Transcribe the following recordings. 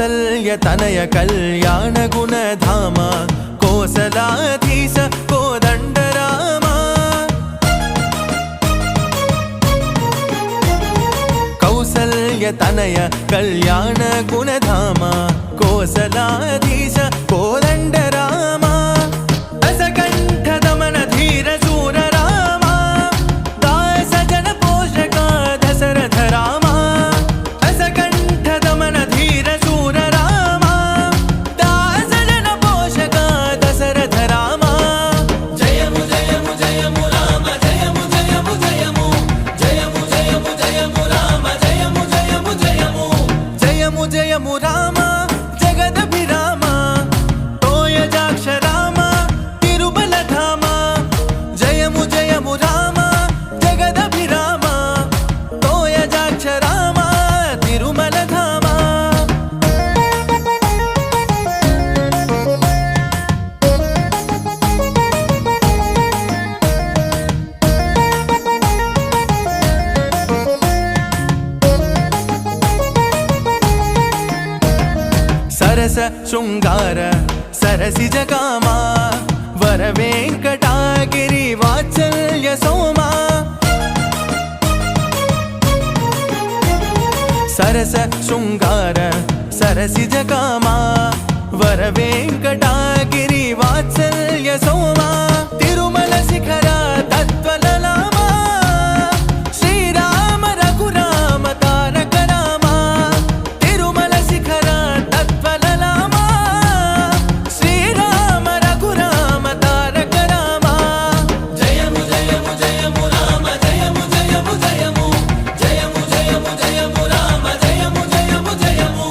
कौसल्य तनय कल्याण गुणधाम कोसलाधीश कोदंडराम कौसल्य तनय कल्याण गुणधाम कोसलाधीश कोदंडराम असकंठ दमन धीर शूर राम दास जन पोषक दशरथ राम असकंठ दमन धीर शूर राम दास जन पोषक दशरथ राम जयमु जयमु जयमु राम जयमु जयमु जयमु जयमु जयमु जयमु राम जयमु जयमु जयमु जयमु जयमु राम जगदभिराम तोयजाक्ष राम तिरुमल धाम जयमु जयमु राम जगदभिराम तोयजाक्ष राम तिरुमल धाम सरस शृंगार सरसिज कामा वर वेंकटागिरि वात्सल्य सोमा सरस शृंगार सरसिज कामा वर वेंकटागिरि वात्सल्य सोमा तिरुमल शिखर तत्त्वललामा श्रीराम रघुराम तारक रामा तिरुमल शिखर तत्त्वललामा श्रीराम रघुराम तारक रामा जयमु जयमु जयमु राम जयमु जयमु जयमु जयमु जयमु जयमु राम जयमु जयमु जयमु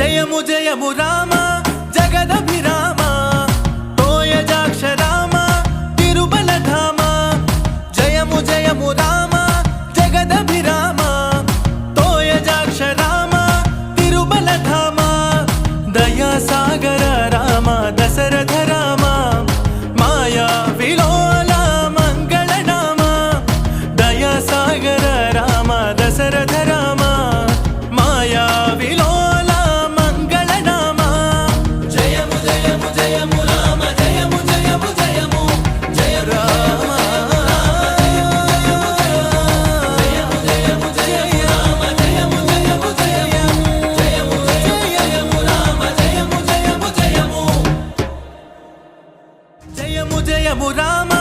जयमु जयमु राम जगदभिराम तोयजाक्ष राम तिरुमल धाम जयमु जयमु राम जगदभिराम तोयजाक्ष राम तिरुमल धाम दया सागर राम दशरथ राम माया विलोला मंगल नाम दया सागर राम दशरथ राम माया विलोला मंगल नाम जयमु जयमु जयमु राम जयमु जयमु जयमु जय राम जयमु जयमु जयमु राम जयमु जयमु जयमु जयमु जयमु राम जयमु जयमु जयमु जयमु जयमु राम